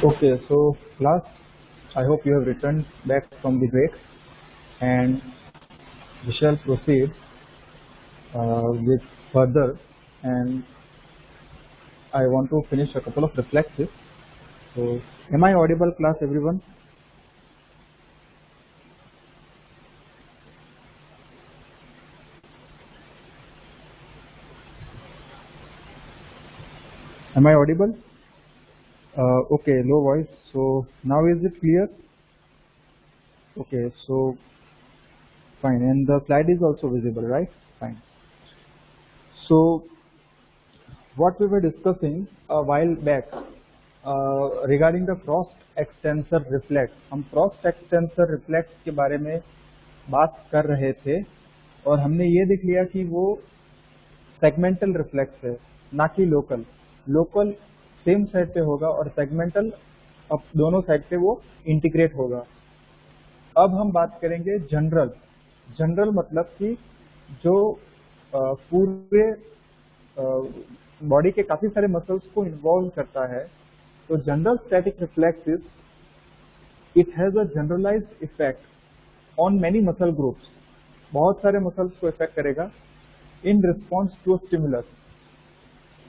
Okay, so class, I hope you have returned back from the break, and we shall proceed with further. And I want to finish a couple of reflexes. So, am I audible, class, everyone? Am I audible? Okay, low voice. So now is it clear? Okay, so fine, and the slide is also visible, right? Fine. So what we were discussing a while back regarding the cross extensor reflex, हम cross extensor reflex के बारे में बात कर रहे थे और हमने ये देख लिया कि वो सेगमेंटल रिफ्लेक्स है, ना कि लोकल. लोकल सेम साइड पे होगा और सेगमेंटल अब दोनों साइड पे वो इंटीग्रेट होगा. अब हम बात करेंगे जनरल. जनरल मतलब कि जो पूरे बॉडी के काफी सारे मसल्स को इन्वॉल्व करता है. तो general static reflex it has a generalized effect on many muscle groups. बहुत सारे मसल्स को इफेक्ट करेगा in response to stimulus,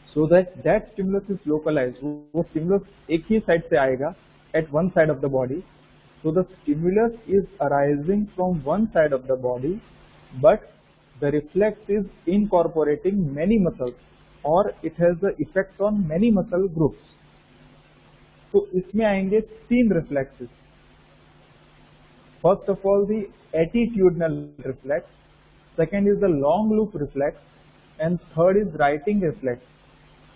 so that stimulus is localized. वो स्टिमुलस एक ही साइड से आएगा at one side of the body. So the stimulus is arising from one side of the body, but the reflex is incorporating many muscles or it has the effect on many muscle groups. तो इसमें आएंगे तीन reflexes. First of all, the attitudinal reflex, second is the long loop reflex, and third is writing reflex.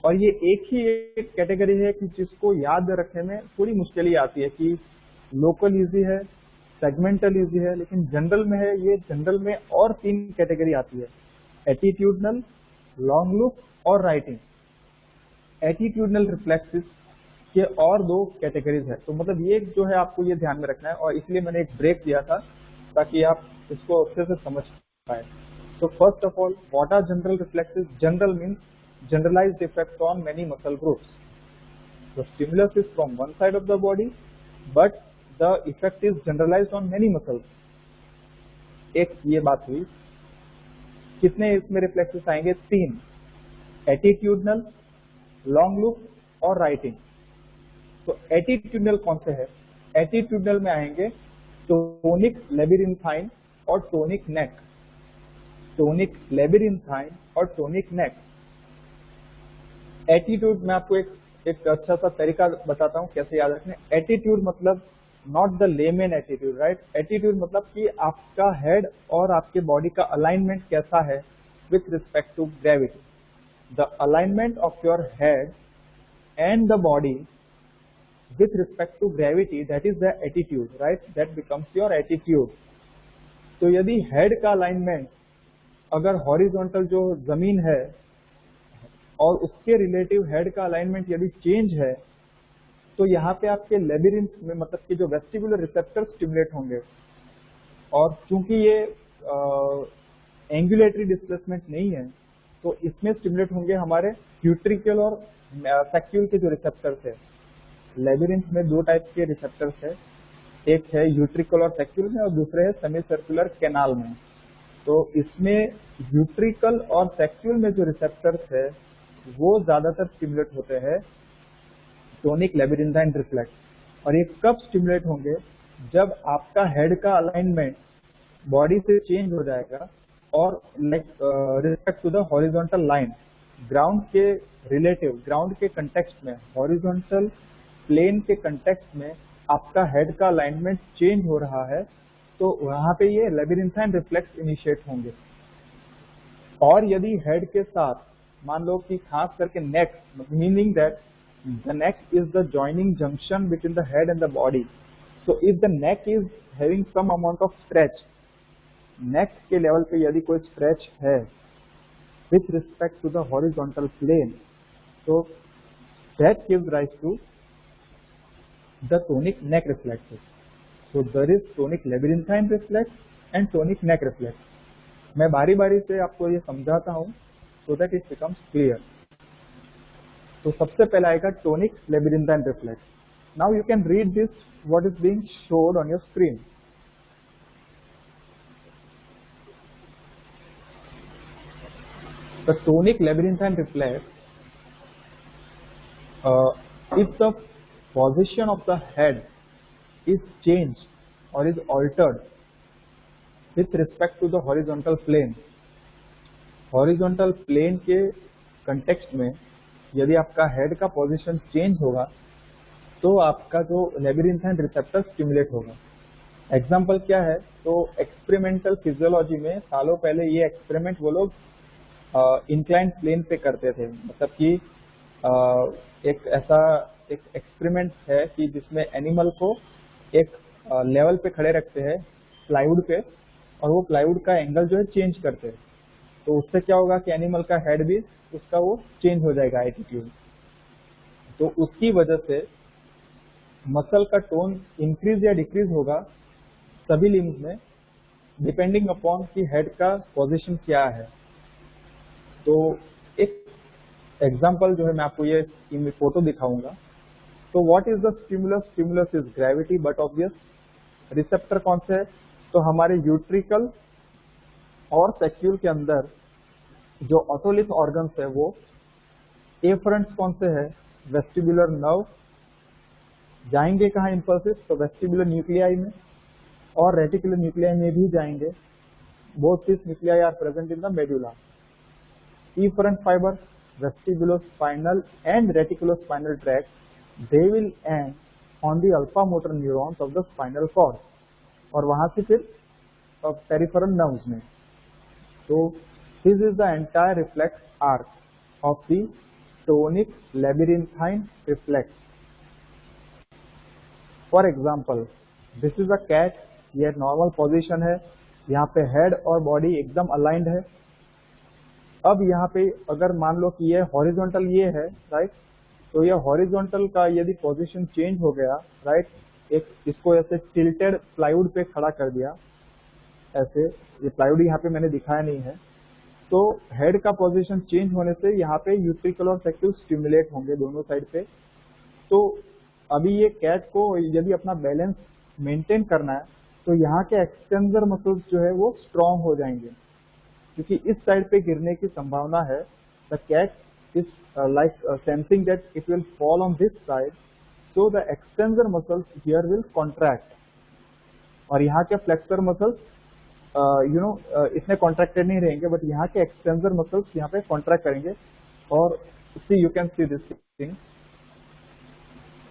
और ये एक ही एक category है कि जिसको याद रखने में थोड़ी मुश्किल आती है कि लोकल इजी है, सेगमेंटल इजी है, लेकिन जनरल में है. ये जनरल में और तीन कैटेगरी आती है, एटीट्यूडनल, लॉन्ग लूप और राइटिंग. एटीट्यूडनल रिफ्लेक्सेस के और दो कैटेगरीज है. तो मतलब ये जो है आपको ये ध्यान में रखना है और इसलिए मैंने एक ब्रेक दिया था ताकि आप इसको अच्छे से समझ पाए. तो first of all, what are general reflexes? General means generalized effect on many muscle groups. The stimulus is from one side of the body but the effect is generalized on many muscles. एक ये बात हुई. कितने इसमें reflexes आएंगे? तीन, attitudinal, long loop और writing. तो एटीट्यूडनल कौन से है? एटीट्यूडनल में आएंगे टोनिक लेबिरिंथाइन और टोनिक नेक. टोनिक लेबिरिंथाइन और टोनिक नेक. एटीट्यूड में आपको एक अच्छा सा तरीका बताता हूँ कैसे याद रखना. एटीट्यूड मतलब not the layman attitude, right. Attitude मतलब कि आपका हेड और आपके बॉडी का अलाइनमेंट कैसा है with respect to gravity. The alignment of your head and the body with respect to gravity, that is the attitude, right. That becomes your attitude. तो यदि हेड का अलाइनमेंट अगर हॉरिजॉन्टल जो जमीन है और उसके रिलेटिव हेड का अलाइनमेंट यदि चेंज है, तो यहाँ पे आपके लेबिरिंथ में मतलब कि जो वेस्टिबुलर रिसेप्टर स्टिमुलेट होंगे. और चूंकि ये एंगुलेटरी डिस्प्लेसमेंट नहीं है, तो इसमें स्टिमुलेट होंगे हमारे यूट्रिकल और सैक्यूल के जो रिसेप्टर्स है. लेबिरिंथ में दो टाइप के रिसेप्टर्स है, एक है यूट्रिकल और सैक्यूल में और दूसरे है सेमी सर्कुलर कैनाल में. तो इसमें यूट्रिकल और सैक्यूल में जो रिसेप्टर्स है वो ज्यादातर स्टिमुलेट होते हैं टोनिक लेबिरिंथाइन रिफ्लेक्स. और ये कब स्टिमुलेट होंगे? जब आपका हेड का अलाइनमेंट बॉडी से चेंज हो जाएगा और respect to the horizontal line, ground के रिलेटिव, ग्राउंड के कंटेक्स्ट में, हॉरिजॉन्टल प्लेन के कंटेक्स्ट में आपका हेड का अलाइनमेंट चेंज हो रहा है, तो वहां पे ये लेबिरिंथाइन रिफ्लेक्स इनिशिएट होंगे. और यदि हेड के साथ मान लो कि खास करके neck, meaning that the neck is the joining junction between the head and the body. So if the neck is having some amount of stretch, neck के लेवल पे यदि कोई stretch है with respect to the horizontal plane, so that gives rise to the tonic neck reflexes. So there is tonic labyrinthine reflex and tonic neck reflex. मैं बारी बारी से आपको ये समझाता हूँ so that it becomes clear. तो सबसे पहले आएगा tonic labyrinthine reflex. Now you can read this, what is being showed on your screen. The tonic labyrinthine reflex, if the position of the head is changed or is altered with respect to the horizontal plane, horizontal plane के context में यदि आपका head का position change होगा तो आपका जो लेबिरिंथाइन receptor stimulate होगा। एग्जांपल क्या है, तो एक्सपेरिमेंटल फिजियोलॉजी में सालों पहले ये एक्सपेरिमेंट वो लोग इंक्लाइंड प्लेन पे करते थे। मतलब कि एक ऐसा एक एक्सपेरिमेंट है कि जिसमें एनिमल को एक लेवल पे खड़े रखते हैं प्लाईवुड पे, और वो प्लाईवुड का एंगल जो है चेंज करते हैं। तो उससे क्या होगा कि एनिमल का हेड भी उसका वो चेंज हो जाएगा एटीट्यूड। तो उसकी वजह से मसल का टोन इंक्रीज या डिक्रीज होगा सभी लिम्स में, डिपेंडिंग अपॉन कि हेड का पोजीशन क्या है। तो एक एग्जांपल जो है मैं आपको ये फोटो दिखाऊंगा। तो what is the stimulus? Stimulus is gravity, but obvious receptor कौन से है? तो हमारे यूट्रिकल और सैक्यूल के अंदर जो ऑटोलिथ ऑर्गन्स है वो एफरेंट्स कौन से है? Vestibular nerve. जाएंगे कहाँ इंपल्सेस? तो वेस्टिबुलर न्यूक्लियाई में और रेटिकुलर न्यूक्लियाई में भी जाएंगे। Both this nuclei are present in the medulla. Efferent fiber, vestibulospinal and reticulospinal tract, they will end on the alpha motor neurons of the spinal cord और वहां से फिर peripheral nerves में। तो this is the entire reflex arc of the tonic labyrinthine reflex. For example, this is a cat, ये normal position है, यहाँ पे हेड और बॉडी एकदम अलाइंड है। अब यहाँ पे अगर मान लो कि ये हॉरिजॉन्टल ये है, राइट, तो ये हॉरिजॉन्टल का यदि पोजीशन चेंज हो गया, राइट, एक इसको ऐसे टिल्टेड प्लाईवुड पे खड़ा कर दिया, ऐसे, ये प्लाईवुड यहाँ पे मैंने दिखाया नहीं है, तो हेड का पोजीशन चेंज होने से यहाँ पे यूट्रिकल और सैक्यूल स्टिमुलेट होंगे दोनों साइड पे। तो अभी ये कैट को यदि अपना बैलेंस मेंटेन करना है तो यहाँ के एक्सटेंसर मसल्स जो है वो स्ट्रॉन्ग हो जाएंगे, क्योंकि इस साइड पे गिरने की संभावना है। The cat is like sensing that it will fall on this side, so the extensor muscles here will contract, और यहाँ के फ्लेक्सर मसल्स इतने कॉन्ट्रैक्टेड नहीं रहेंगे, बट यहाँ के एक्सटेंसर मसल्स यहाँ पे कॉन्ट्रैक्ट करेंगे। और see you can see this thing,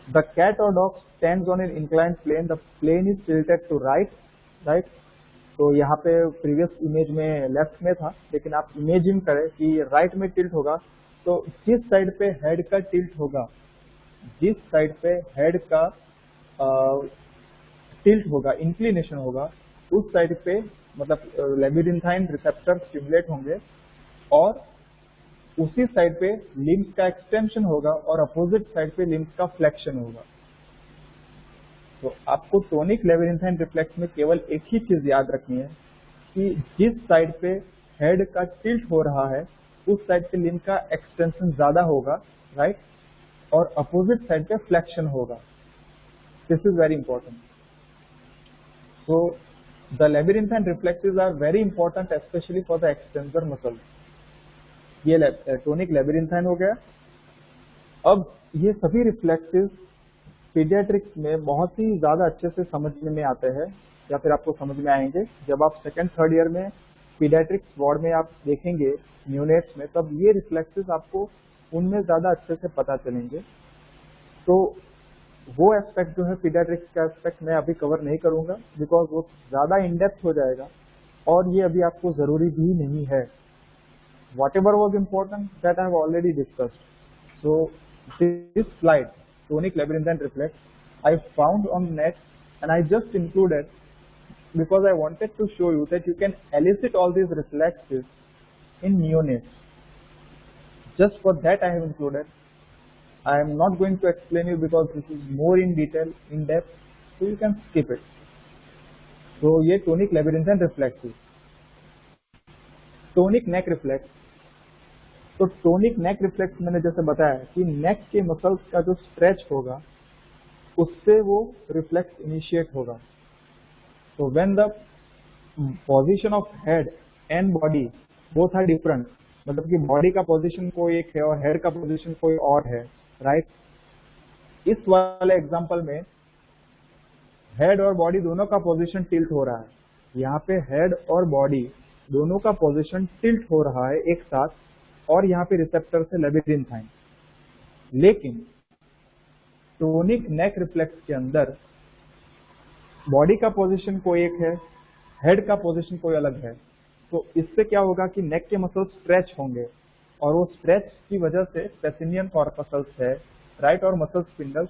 the cat और dog stands on an inclined plane, the plane is tilted to right, right. तो यहाँ पे प्रीवियस इमेज में लेफ्ट में था, लेकिन आप इमेजिन करें कि राइट में टिल्ट होगा, तो जिस साइड पे हेड का टिल्ट होगा, जिस साइड पे हेड का टिल्ट होगा, इंक्लिनेशन होगा, उस साइड पे मतलब लेबिरिंथाइन रिसेप्टर स्टिमुलेट होंगे, और उसी साइड पे लिम्स का एक्सटेंशन होगा और अपोजिट साइड पे लिम्स का फ्लेक्शन होगा। तो आपको टोनिक लेबिरिंथाइन रिफ्लेक्स में केवल एक ही चीज याद रखनी है कि जिस साइड पे हेड का टिल्ट हो रहा है उस साइड पे लिम्ब का एक्सटेंशन ज्यादा होगा, राइट, और अपोजिट साइड पे फ्लेक्शन होगा। This is very important. So the labyrinthine reflexes are very important specially for the extensor muscle. ये टोनिक लेबिरिंथाइन हो गया। अब ये सभी रिफ्लेक्सेस पीडियाट्रिक्स में बहुत ही ज्यादा अच्छे से समझने में आते हैं, या फिर आपको समझ में आएंगे जब आप सेकंड थर्ड ईयर में पीडियाट्रिक्स वार्ड में आप देखेंगे न्यूनेट्स में, तब ये रिफ्लेक्सेस आपको उनमें ज्यादा अच्छे से पता चलेंगे। तो वो एस्पेक्ट जो है पीडियाट्रिक्स का एस्पेक्ट मैं अभी कवर नहीं करूंगा, बिकॉज वो ज्यादा इन डेप्थ हो जाएगा और ये अभी आपको जरूरी भी नहीं है। Whatever was important that I have already discussed. So this slide, tonic labyrinthine reflex, I found on net and I just included because I wanted to show you that you can elicit all these reflexes in neonates. Just for that I have included. I am not going to explain you because this is more in detail, in depth, so you can skip it. So ये tonic labyrinthine reflex है। Tonic neck reflex, तो tonic neck reflex मैंने जैसे बताया कि नेक के muscles का जो स्ट्रेच होगा उससे वो रिफ्लेक्स इनिशिएट होगा। तो when the position of head and body both are different, मतलब कि बॉडी का पोजीशन कोई एक है और हेड का पोजीशन कोई और है, राइट। इस वाले एग्जांपल में हेड और बॉडी दोनों का पोजीशन टिल्ट हो रहा है। यहाँ पे हेड और बॉडी दोनों का पोजीशन टिल्ट हो रहा है एक साथ, और यहाँ पे रिसेप्टर से लेबिरिंथाइन। लेकिन टोनिक नेक रिफ्लेक्स के अंदर बॉडी का पोजीशन कोई एक है, हेड का पोजीशन कोई अलग है। तो इससे क्या होगा कि नेक के मसल स्ट्रेच होंगे, और वो स्ट्रेच की वजह से पेसिनियन कॉर्पसल्स है, राइट, और मसल स्पिंडल्स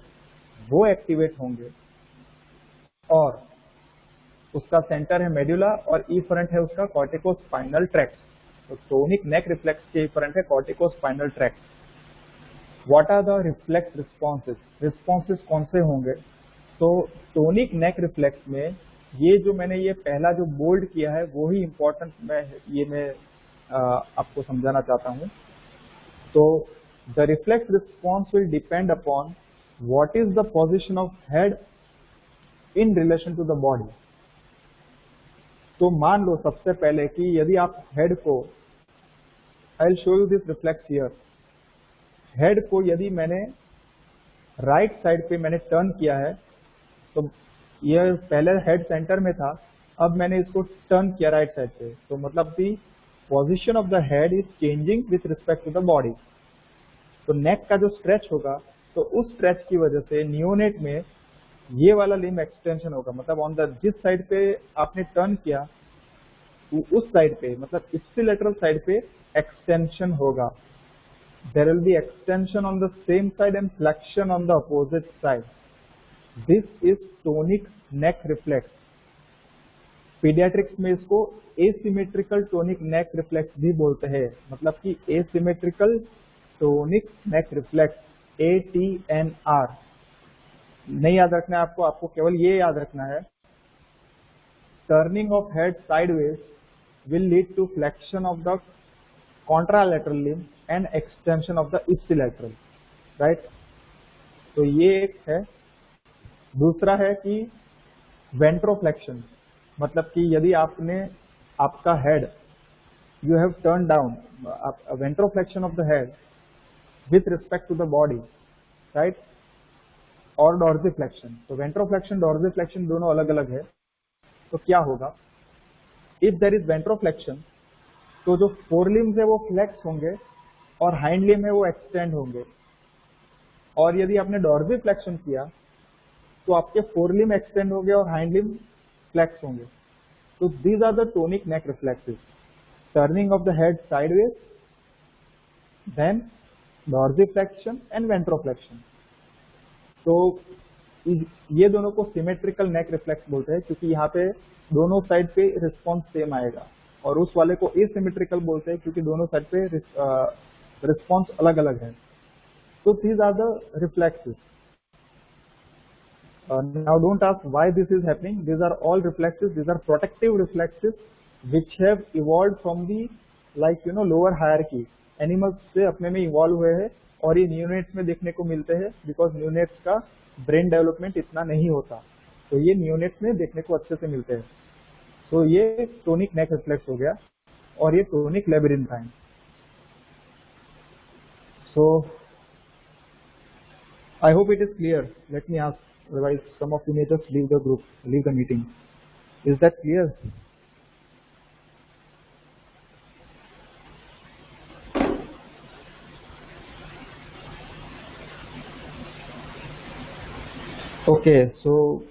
वो एक्टिवेट होंगे, और उसका सेंटर है मेडुला और इफरेंट है उसका कॉर्टिकोस्पाइनल ट्रैक्ट। तो टोनिक नेक रिफ्लेक्स के इफरेंट है corticospinal tract. What are the reflex responses? Responses कौन से होंगे? तो टोनिक नेक रिफ्लेक्स में ये जो मैंने ये पहला जो बोल्ड किया है वो ही इंपॉर्टेंट मैं आपको समझाना चाहता हूँ। तो the reflex response will depend upon what is the position of head in relation to the body. तो मान लो सबसे पहले कि यदि आप हेड को, I will show you this reflex here, head को यदि मैंने राइट साइड पे मैंने टर्न किया है, तो ये पहले हेड सेंटर में था, अब मैंने इसको टर्न किया राइट साइड पे, तो मतलब the position of the head is changing with respect to the body. तो नेक का जो स्ट्रेच होगा, तो उस स्ट्रेच की वजह से नियोनेट में ये वाला लिम्ब एक्सटेंशन होगा, मतलब ऑन द जिस साइड पे आपने टर्न किया उस साइड पे, मतलब इप्सिलेटरल साइड पे एक्सटेंशन होगा। There will be extension on the same side and flexion on the opposite side. This is tonic neck reflex. Paediatrics में इसको asymmetrical tonic neck reflex भी बोलते हैं, मतलब कि asymmetrical tonic neck reflex, ATNR। नहीं याद रखना है आपको, आपको केवल ये याद रखना है, turning of head sideways will lead to flexion of the contralateral limb and extension of the ipsilateral, right। तो ये एक है। दूसरा है कि वेंट्रोफ्लेक्शन, मतलब कि यदि आपने आपका head you have turn down, ventroflexion of the head with respect to the body, right, और डॉर्सिफ्लेक्शन। तो वेंट्रोफ्लेक्शन डॉर्सिफ्लेक्शन दोनों अलग अलग है। तो क्या होगा, इफ देयर इज वेंट्रोफ्लेक्शन तो जो फोरलिम्स है वो फ्लेक्स होंगे और हाइंड लिम्ब है वो एक्सटेंड होंगे, और यदि आपने डॉर्सिफ्लेक्शन किया तो आपके फोरलिम्ब एक्सटेंड होंगे और हाइंड लिम्ब फ्लेक्स होंगे। तो these are the tonic neck reflexes, turning of the head sideways, then dorsiflexion and ventroflexion. तो ये दोनों को सिमेट्रिकल नेक रिफ्लेक्स बोलते हैं, क्योंकि यहाँ पे दोनों साइड पे रिस्पॉन्स सेम आएगा, और उस वाले को एसिमेट्रिकल बोलते हैं क्योंकि दोनों साइड पे रिस्पॉन्स अलग अलग है। तो these are the reflexes. Now don't ask why this is happening. These are all reflexes. These are protective reflexes which have evolved from the lower hierarchy. Animals से अपने में इवॉल्व हुए हैं, और ये न्यूनेट्स में देखने को मिलते हैं बिकॉज न्यूनेट्स का ब्रेन डेवलपमेंट इतना नहीं होता, तो ये न्यूनेट्स में देखने को अच्छे से मिलते हैं। तो ये टोनिक नेक रिफ्लेक्स हो गया, और ये tonic लेबिरिंथाइन। So I hope it is clear. Let me ask, otherwise some of you may just leave the group, leave the meeting. Is that clear? Okay, so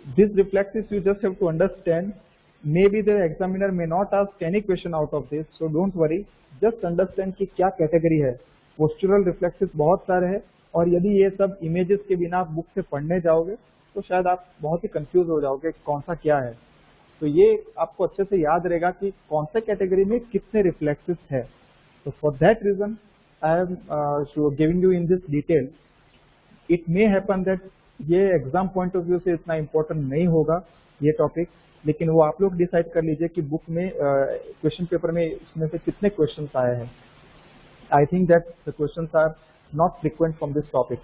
these reflexes you just have to understand. Maybe the examiner may not ask any question out of this, so don't worry. Just understand कि क्या category है। Postural reflexes बहुत सारे हैं, और यदि ये सब इमेजेस के बिना आप बुक से पढ़ने जाओगे तो शायद आप बहुत ही कंफ्यूज हो जाओगे कौन सा क्या है। तो ये आपको अच्छे से याद रहेगा कि कौन से कैटेगरी में कितने रिफ्लेक्सेस है। तो for that reason I am giving you in this detail. It may happen that ये एग्जाम पॉइंट ऑफ व्यू से इतना इम्पोर्टेंट नहीं होगा ये टॉपिक, लेकिन वो आप लोग डिसाइड कर लीजिए कि बुक में क्वेश्चन पेपर में इसमें से कितने क्वेश्चंस आए हैं। I think that the questions are not frequent from this topic.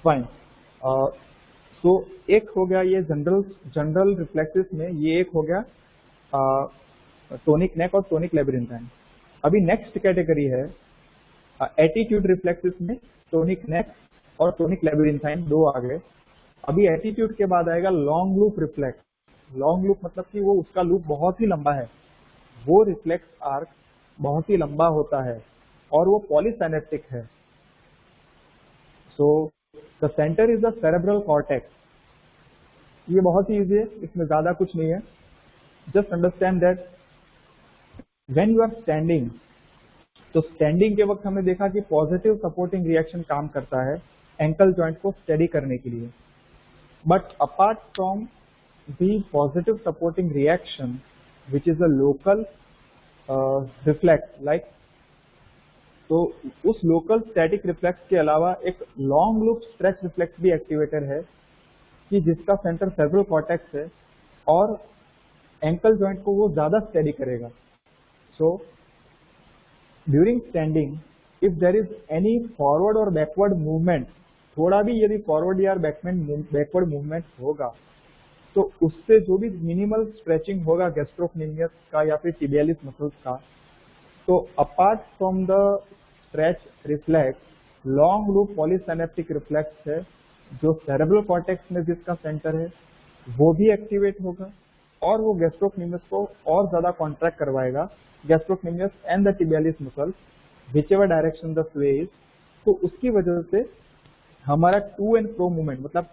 Fine. So एक हो गया ये जनरल जनरल रिफ्लेक्सेस में, ये एक हो गया टोनिक नेक और टोनिक लेबिरिंथाइन। अभी नेक्स्ट कैटेगरी है एटीट्यूड रिफ्लेक्सेस में टोनिक नेक और टोनिक लेबिरिंथाइन दो आ गए। अभी एटीट्यूड के बाद आएगा long loop reflex. Long loop मतलब कि वो उसका लूप बहुत ही लंबा है, वो रिफ्लेक्स आर्क बहुत ही लंबा होता है और वो पॉलीसिनेप्टिक है। So the centre is the cerebral cortex. ये बहुत ही इजी है, इसमें ज्यादा कुछ नहीं है। Just understand that when you are standing, तो स्टैंडिंग के वक्त हमने देखा कि पॉजिटिव सपोर्टिंग रिएक्शन काम करता है एंकल जॉइंट को स्टेडी करने के लिए। But apart from the positive supporting reaction which is a local reflex like, तो उस लोकल स्टैटिक रिफ्लेक्स के अलावा एक लॉन्ग लूप स्ट्रेच रिफ्लेक्स भी एक्टिवेटर है कि जिसका सेंटर सेरेब्रल कॉर्टेक्स है और एंकल जॉइंट को वो ज्यादा स्टेडी करेगा। So during standing if there is any forward or backward movement, थोड़ा भी यदि फॉरवर्ड या बैकवर्ड मूवमेंट होगा तो उससे जो भी मिनिमल स्ट्रेचिंग होगा गैस्ट्रोक्नेमियस का या फिर tibialis मसल्स का, तो apart from the stretch reflex, long loop polysynaptic reflex है जो सेरेब्रल कॉर्टेक्स में जिसका सेंटर है वो भी एक्टिवेट होगा और वो गैस्ट्रोक्नेमियस को और ज्यादा कॉन्ट्रैक्ट करवाएगा, gastrocnemius and the tibialis muscles whichever direction the sway is। तो उसकी वजह से हमारा टू एंड फ्रो मूवमेंट, मतलब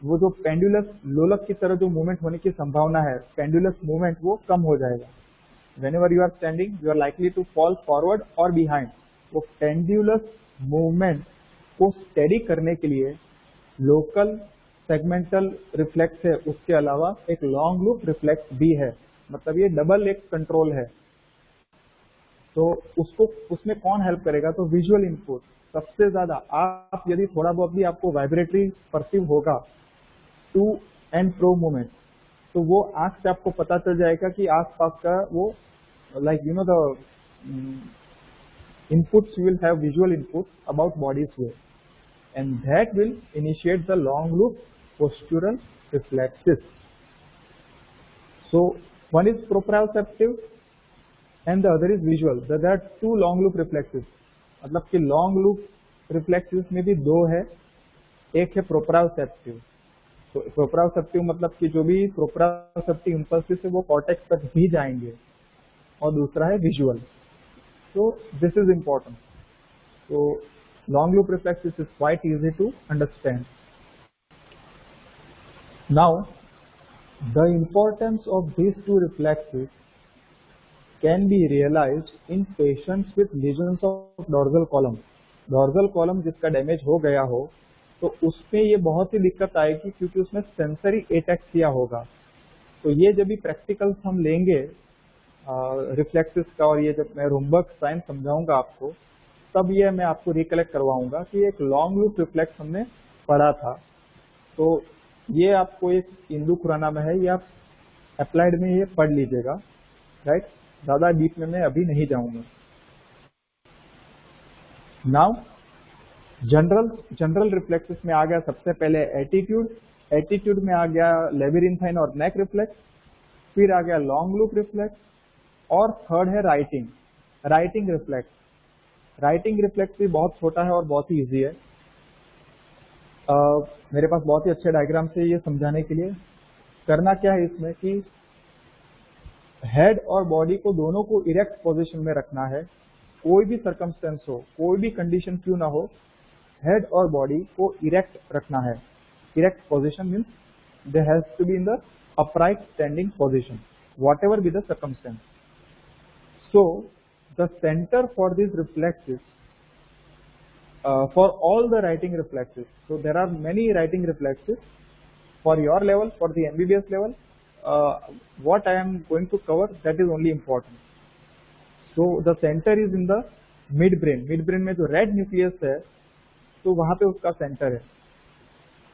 वो जो पेंडुलस लोलक की तरह जो मूवमेंट होने की संभावना है, पेंडुलस मूवमेंट, वो कम हो जाएगा। whenever you are standing you are likely to fall forward or behind। वो पेंडुलस मूवमेंट को स्टेडी करने के लिए लोकल सेगमेंटल रिफ्लेक्स है, उसके अलावा एक लॉन्ग लूप रिफ्लेक्स भी है, मतलब ये डबल एक कंट्रोल है। तो उसको उसमें कौन हेल्प करेगा, तो विजुअल इनपुट सबसे ज्यादा। आप यदि थोड़ा बहुत भी आपको वाइब्रेटरी परसीव होगा टू एंड फ्रो मूवमेंट, तो वो आंख से आपको पता चल जाएगा कि आसपास का वो like you know the inputs, you will have visual input about body sway and that will initiate the long loop postural reflexes। So one is proprioceptive and the other is visual। There are two long loop reflexes, मतलब कि long loop reflexes में भी दो है, एक है proprioceptive। तो proprioceptive मतलब कि जो भी proprioceptive impulses है वो कॉर्टेक्स तक भी जाएंगे, और दूसरा है visual। So this is important। So long loop reflexes is quite easy to understand। Now the importance of these two reflexes can be realized in patients with lesions of dorsal column। dorsal column जिसका damage हो गया हो तो उसमें ये बहुत ही दिक्कत आएगी क्योंकि उसमें सेंसरी एटेक्सिया होगा। तो ये जब भी प्रैक्टिकल्स हम लेंगे रिफ्लेक्सेस का, और ये जब मैं रूमबर्ग साइन समझाऊंगा आपको, तब ये मैं आपको रिकलेक्ट करवाऊंगा कि एक लॉन्ग लूप रिफ्लेक्स हमने पढ़ा था। तो ये आपको एक इंदु खुराना में है, ये आप अप्लाइड में ये पढ़ लीजिएगा, राइट। ज्यादा डीप में मैं अभी नहीं जाऊंगा। नाउ जनरल रिफ्लेक्सेस में आ गया सबसे पहले एटीट्यूड, एटीट्यूड में आ गया लेबिरिंथाइन और नेक रिफ्लेक्स, फिर आ गया लॉन्ग लूप रिफ्लेक्स, और थर्ड है राइटिंग रिफ्लेक्स। राइटिंग रिफ्लेक्स भी बहुत छोटा है और बहुत ही इजी है। मेरे पास बहुत ही अच्छे डायग्राम से ये समझाने के लिए। करना क्या है इसमें कि हेड और बॉडी को दोनों को इरेक्ट पोजीशन में रखना है। कोई भी सर्कमस्टेंस हो, कोई भी कंडीशन क्यों ना हो, हेड और बॉडी को इरेक्ट रखना है। Erect position means they has to be in the upright standing position whatever be the circumstance। So the center for these reflexes for all the writing reflexes, so there are many writing reflexes for your level, for the MBBS level, what I am going to cover that is only important। So the center is in the midbrain। midbrain में जो red nucleus है तो वहां पे उसका centre है,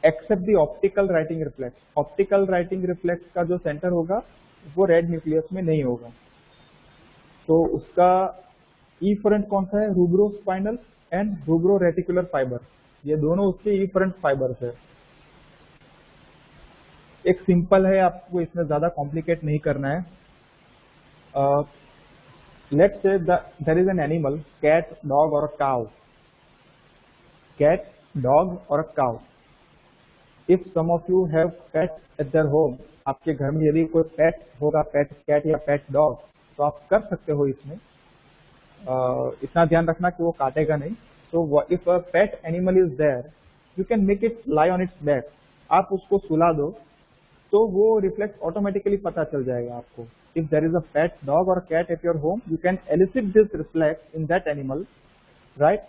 except the optical righting reflex. Optical righting reflex का जो सेंटर होगा वो रेड न्यूक्लियस में नहीं होगा। तो उसका इफरेंट कौन सा है, रूब्रोस्पाइनल एंड रूब्रो रेटिकुलर फाइबर। ये दोनों उसके इफरेंट फाइबर्स है। एक सिंपल है, आपको इसमें ज्यादा कॉम्प्लिकेट नहीं करना है। Let's say there is an animal, cat, dog और काउ। कैट, डॉग और cow. If some of you have pet at their home, आपके घर में यदि कोई पेट होगा, पेट कैट या पेट डॉग, तो आप कर सकते हो इसमें। इतना ध्यान रखना कि वो काटेगा नहीं। तो if a pet animal is there, you can make it lie on its back. आप उसको सुला दो तो वो रिफ्लेक्स ऑटोमेटिकली पता चल जाएगा आपको। If there is a pet dog और cat at your home, you can elicit this reflex in that animal, right?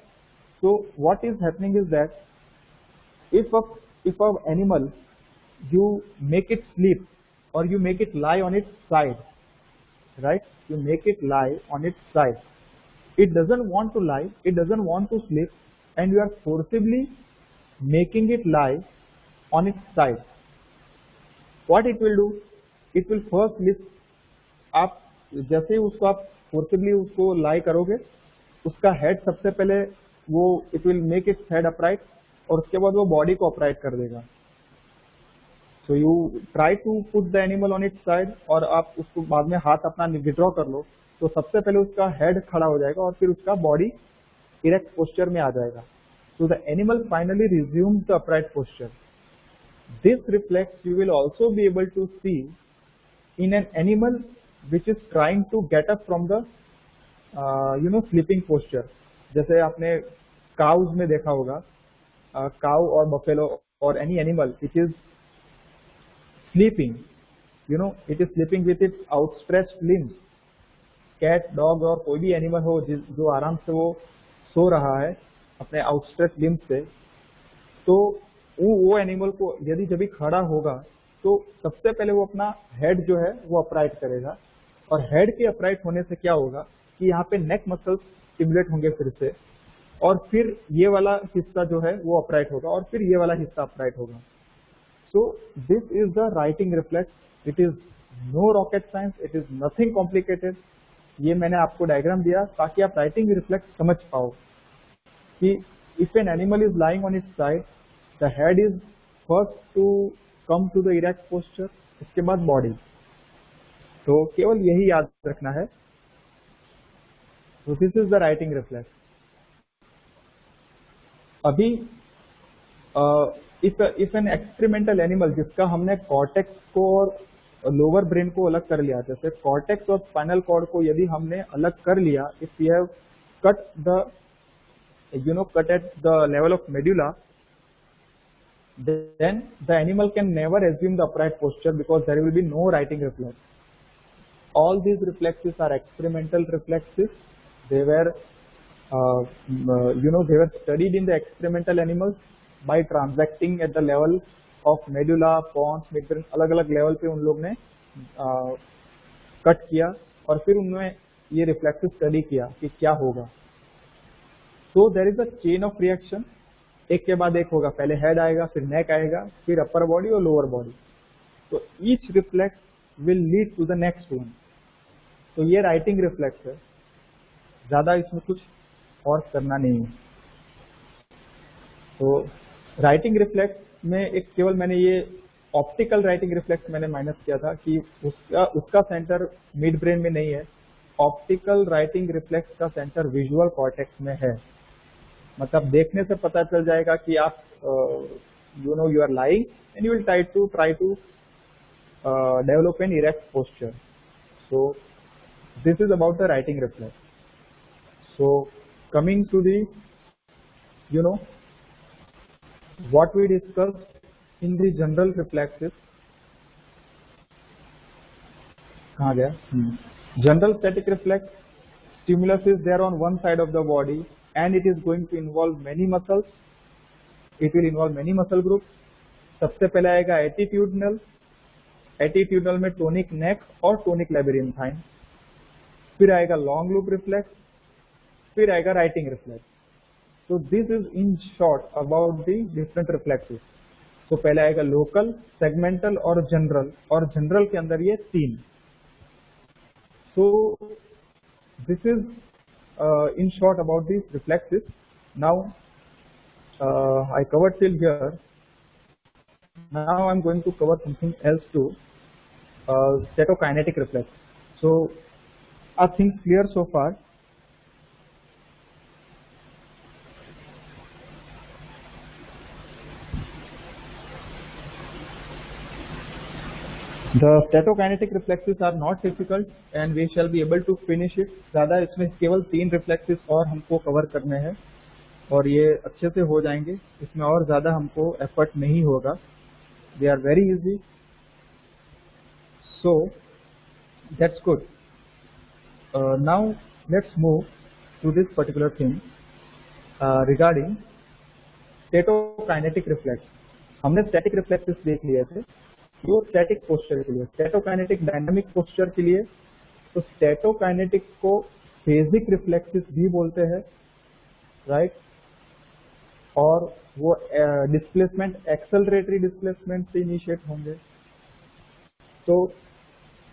So what is happening is that if a animal, you make it sleep or you make it lie on its side, right? You make it lie on its side. It doesn't want to lie, it doesn't want to sleep, and you are forcibly making it lie on its side. What it will do? It will first lift। आप जैसे ही उसको आप forcibly उसको लाई करोगे, उसका head सबसे पहले वो it will make its head upright, और उसके बाद वो बॉडी को अपराइट कर देगा। So you try to put the animal on its side, और आप उसको बाद में हाथ अपना विड्रॉ कर लो, तो सबसे पहले उसका हेड खड़ा हो जाएगा और फिर उसका बॉडी इरेक्ट पोस्चर में आ जाएगा। So the animal finally resumes the upright posture. This reflex you will also be able to see in an animal which is trying to get up from the sleeping posture। जैसे आपने cows में देखा होगा, cow और buffalo or any animal which is sleeping, it is sleeping with its outstretched limbs। cat, dog और कोई भी animal हो जो आराम से वो सो रहा है अपने आउटस्ट्रेच लिम्ब से, तो वो एनिमल को यदि जब भी खड़ा होगा तो सबसे पहले वो अपना हेड जो है वो अपराइट करेगा, और हेड के अपराइट होने से क्या होगा कि यहाँ पे नेक मसल्स स्टिमुलेट होंगे फिर से, और फिर ये वाला हिस्सा जो है वो अपराइट होगा, और फिर ये वाला हिस्सा अपराइट होगा। So this is the righting reflex. It is no rocket science, it is nothing complicated. ये मैंने आपको डायग्राम दिया ताकि आप राइटिंग रिफ्लेक्स समझ पाओ कि if an animal is lying on its side, the head is first to come to the erect posture, उसके बाद बॉडी। तो केवल यही याद रखना है। तो this is the righting reflex. अभी इफ एन एक्सपेरिमेंटल एनिमल जिसका हमने कॉर्टेक्स को और लोअर ब्रेन को अलग कर लिया, जैसे कॉर्टेक्स और स्पाइनल कॉर्ड को यदि हमने अलग कर लिया, if you have cut at the level of medulla, then the animal can never assume the upright posture because there will be no writing reflex. All these reflexes are experimental reflexes. They were they were studied in the experimental animals by transacting at the level of medulla, pons, midbrain, अलग-अलग level पे उन लोग ने cut किया और फिर उन्होंने ये रिफ्लेक्सेस स्टडी किया कि क्या होगा। So there is a chain of reaction, एक के बाद एक होगा, पहले हेड आएगा, फिर नेक आएगा, फिर अपर बॉडी और लोअर बॉडी। तो each reflex will lead to the next one. तो ये राइटिंग रिफ्लेक्स है, ज्यादा इसमें कुछ और करना नहीं है। तो राइटिंग रिफ्लेक्स में एक केवल मैंने ये ऑप्टिकल राइटिंग रिफ्लेक्स मैंने माइनस किया था कि उसका सेंटर मिड ब्रेन में नहीं है। ऑप्टिकल राइटिंग रिफ्लेक्स का सेंटर विजुअल कॉर्टेक्स में है। मतलब देखने से पता चल जाएगा कि आप you are lying and you will try to develop an erect posture. So this is about the righting reflex. So coming to the what we discussed in the general reflexes, कहाँ गया? General static reflex, stimulus is there on one side of the body and it is going to involve many muscles. It will involve many muscle groups. सबसे पहले आएगा attitudinal, attitudinal में tonic नेक और tonic लैबिरिंथाइन, फिर आएगा long loop reflex, फिर आएगा writing reflex. So this is in short about the different reflexes. तो पहले आएगा लोकल, सेगमेंटल और जनरल के अंदर ये तीन। So this is in short about these reflexes. Now I covered till here. Now I'm going to cover something else too, statokinetic reflex. So are things clear so far? The statokinetic reflexes are not difficult and we shall be able to finish it. ज़्यादा इसमें केवल 3 reflexes और हमको cover करने हैं और ये अच्छे से हो जाएंगे. इसमें और ज़्यादा हमको एफर्ट नहीं होगा. They are very easy. So that's good. Now let's move to this particular thing regarding statokinetic reflex. हमने static reflexes देख लिए थे. वो स्टैटिक पोस्चर के लिए, स्टैटोकाइनेटिक डायनामिक पोस्चर के लिए. तो स्टैटोकाइनेटिक को बेसिक रिफ्लेक्सेस भी बोलते हैं, राइट. और वो डिस्प्लेसमेंट एक्सेलरेटरी डिस्प्लेसमेंट से इनिशिएट होंगे. तो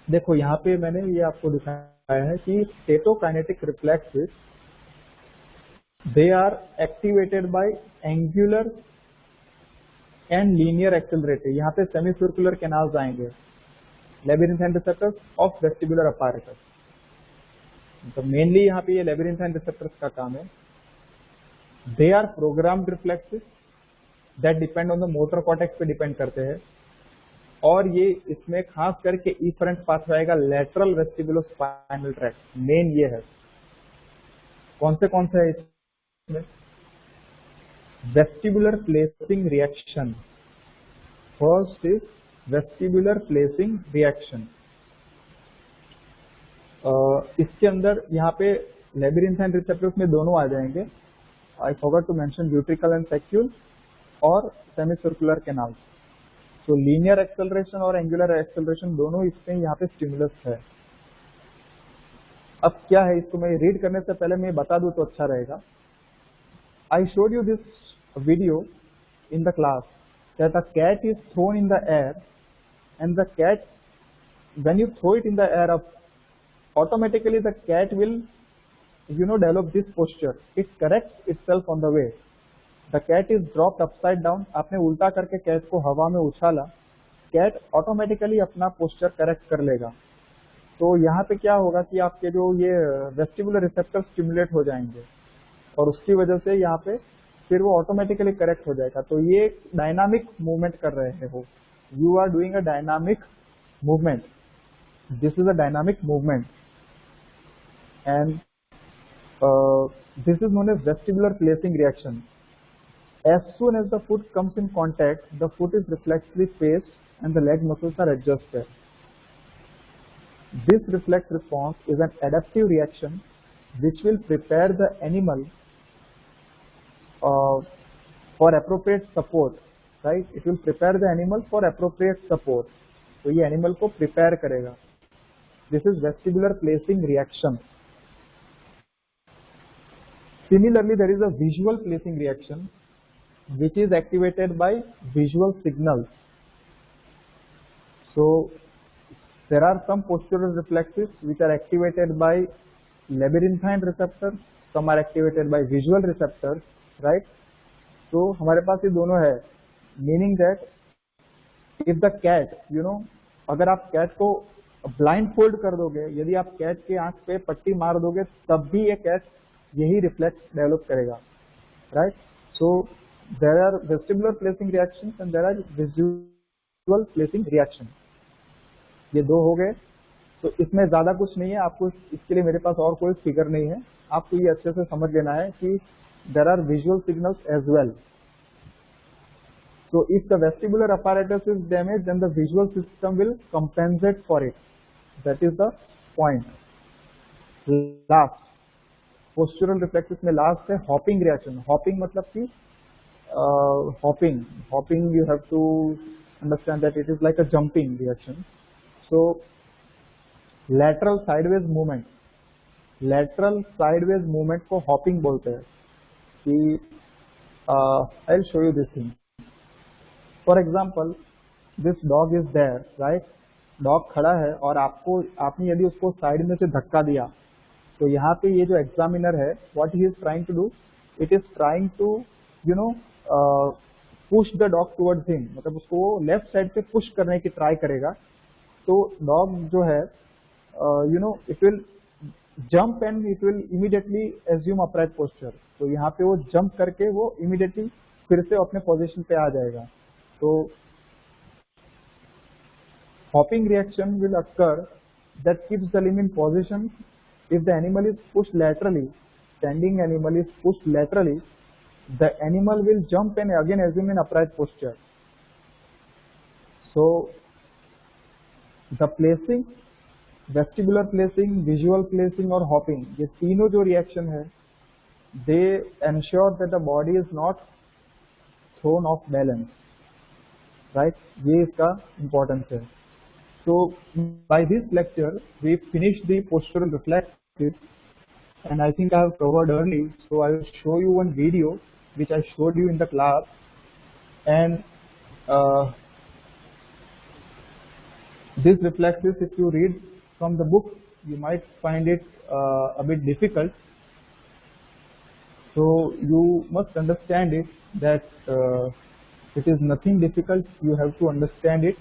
देखो यहाँ पे मैंने ये आपको दिखाया है कि statokinetic reflexes they are activated by angular and linear accelerator. यहाँ पे सेमी सर्कुलर कैनाल्स आएंगे, labyrinthine receptors of vestibular apparatus. तो मेनली यहाँ पे ये लेबिरिंथाइन रिसेप्टर्स का काम है. They are programmed reflexes that depend on the motor cortex पे डिपेंड करते हैं. और ये इसमें खास करके इफरेंट पाथवे आएगा लेटरल वेस्टिबुलोस्पाइनल ट्रैक्ट. मेन ये है. कौन से है इसमें? Vestibular placing reaction. First is vestibular placing reaction. इसके अंदर यहाँ पे लेबिरिंथाइन रिसेप्टर्स में दोनों आ जाएंगे. I forgot to mention ventricle and saccule और semicircular canals. तो लीनियर एक्सेलरेशन और एंगुलर एक्सेलरेशन दोनों इसमें यहाँ पे स्टिमुलस है. अब क्या है, इसको मैं रीड करने से पहले मैं बता दूं तो अच्छा रहेगा. I showed you this video in the class that a cat is thrown in the air and the cat, when you throw it in the air up, automatically the cat will develop this posture. It corrects itself on the way. The cat is dropped upside down. आपने उल्टा करके cat को हवा में उछाला, cat automatically अपना posture correct कर लेगा. तो यहाँ पे क्या होगा कि आपके जो ये वेस्टिबुलर रिसेप्टर स्टिमुलेट हो जाएंगे और उसकी वजह से यहाँ पे फिर वो ऑटोमेटिकली करेक्ट हो जाएगा. तो ये डायनामिक मूवमेंट कर रहे हो. You are doing a dynamic movement. This is a dynamic movement and this is known as vestibular placing reaction. As soon as the foot comes in contact, the foot is reflexively placed and the leg muscles are adjusted. This reflex response is an adaptive reaction which will prepare the animal for appropriate support, right? It will prepare the animal for appropriate support. तो ये animal को prepare करेगा. This is vestibular placing reaction. Similarly, there is a visual placing reaction which is activated by visual signals. So there are some postural reflexes which are activated by labyrinthine receptors, some are activated by visual receptors, right? So हमारे पास ये दोनों है, meaning that if the cat, अगर आप cat को blind fold कर दोगे, यदि आप कैट के आंख पे पट्टी मार दोगे, तब भी ये कैट यही रिफ्लेक्स डेवलप करेगा, right? So there are vestibular placing reactions and there are visual placing reaction. ये दो हो गए. तो इसमें ज्यादा कुछ नहीं है. आपको इसके लिए मेरे पास और कोई फिगर नहीं है. आपको ये अच्छे से समझ लेना है कि there are visual signals as well. So if the vestibular apparatus is damaged, then the visual system will compensate for it. That is the point. Last postural reflexes में last है hopping reaction. Hopping मतलब कि hopping you have to understand that it is like a jumping reaction. So lateral sideways movement को hopping बोलते हैं. कि I'll show you this thing. For example, this dog is there, right? Dog खड़ा है और आपने यदि उसको साइड में से धक्का दिया, तो यहाँ पे ये जो एग्जामिनर है, what he is trying to do, it is trying to push the dog towards him, मतलब उसको लेफ्ट साइड पे पुश करने की ट्राई करेगा, तो डॉग जो है it will jump and it will immediately assume upright posture. तो यहाँ पे वो जंप करके वो इमीडिएटली फिर से अपने पोजीशन पे आ जाएगा। तो hopping reaction will occur that keeps the limb in position. If the animal is pushed laterally, standing animal is pushed laterally, the animal will jump and again assume an upright posture. So the placing, vestibular placing, visual placing और hopping, ये तीनों जो reaction है, they ensure that the body is not thrown off balance, right? ये इसका importance है। So by this lecture we finished the postural reflexes, and I think I have covered early, so I will show you one video which I showed you in the class, and these reflexes, if you read from the book, you might find it a bit difficult, so you must understand it that it is nothing difficult, you have to understand it.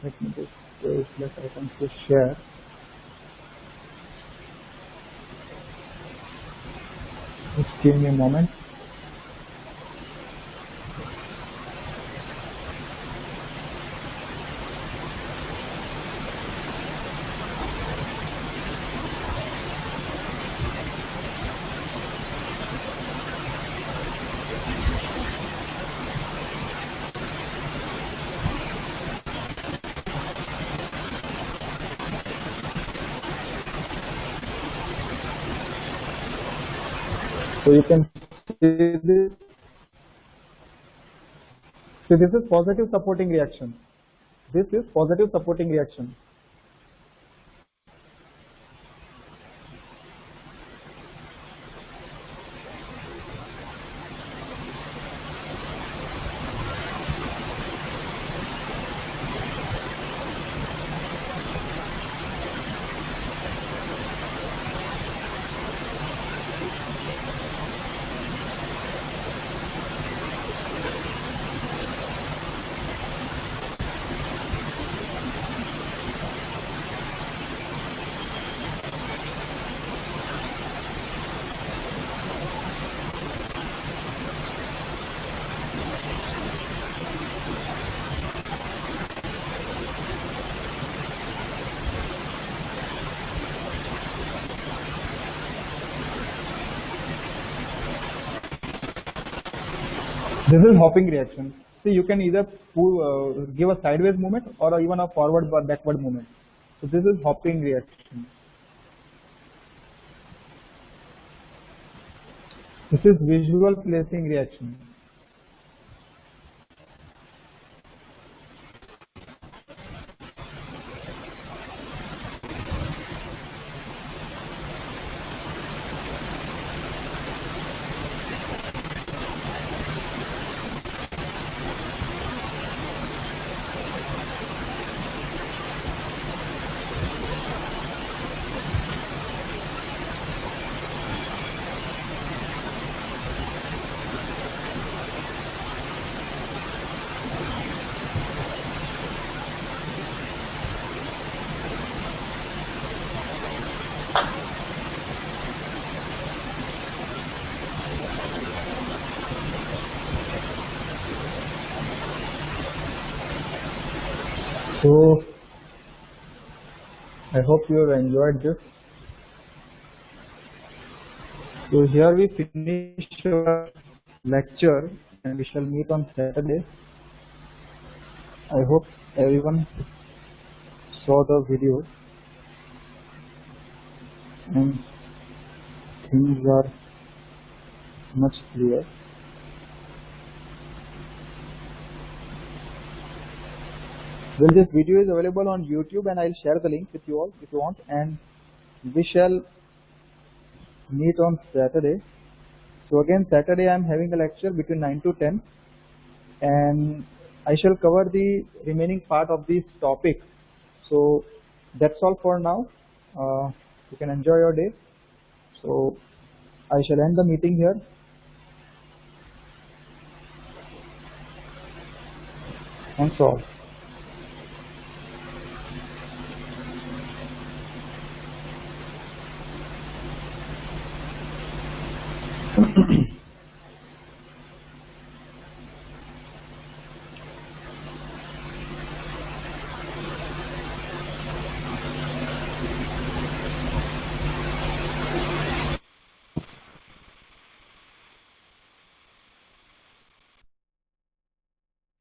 Let me just let I can just share. Just give me a moment. So you can see this. So this is positive supporting reaction. This is positive supporting reaction. This is hopping reaction. See, you can either give a sideways movement or even a forward or backward movement. So this is hopping reaction. This is visual placing reaction. So I hope you have enjoyed this. So here we finish our lecture and we shall meet on Saturday. I hope everyone saw the video and things are much clear. Well, this video is available on YouTube and I'll share the link with you all if you want, and we shall meet on Saturday. So again, Saturday I'm having a lecture between 9 to 10 and I shall cover the remaining part of this topic. So that's all for now. You can enjoy your day. So I shall end the meeting here. and solve.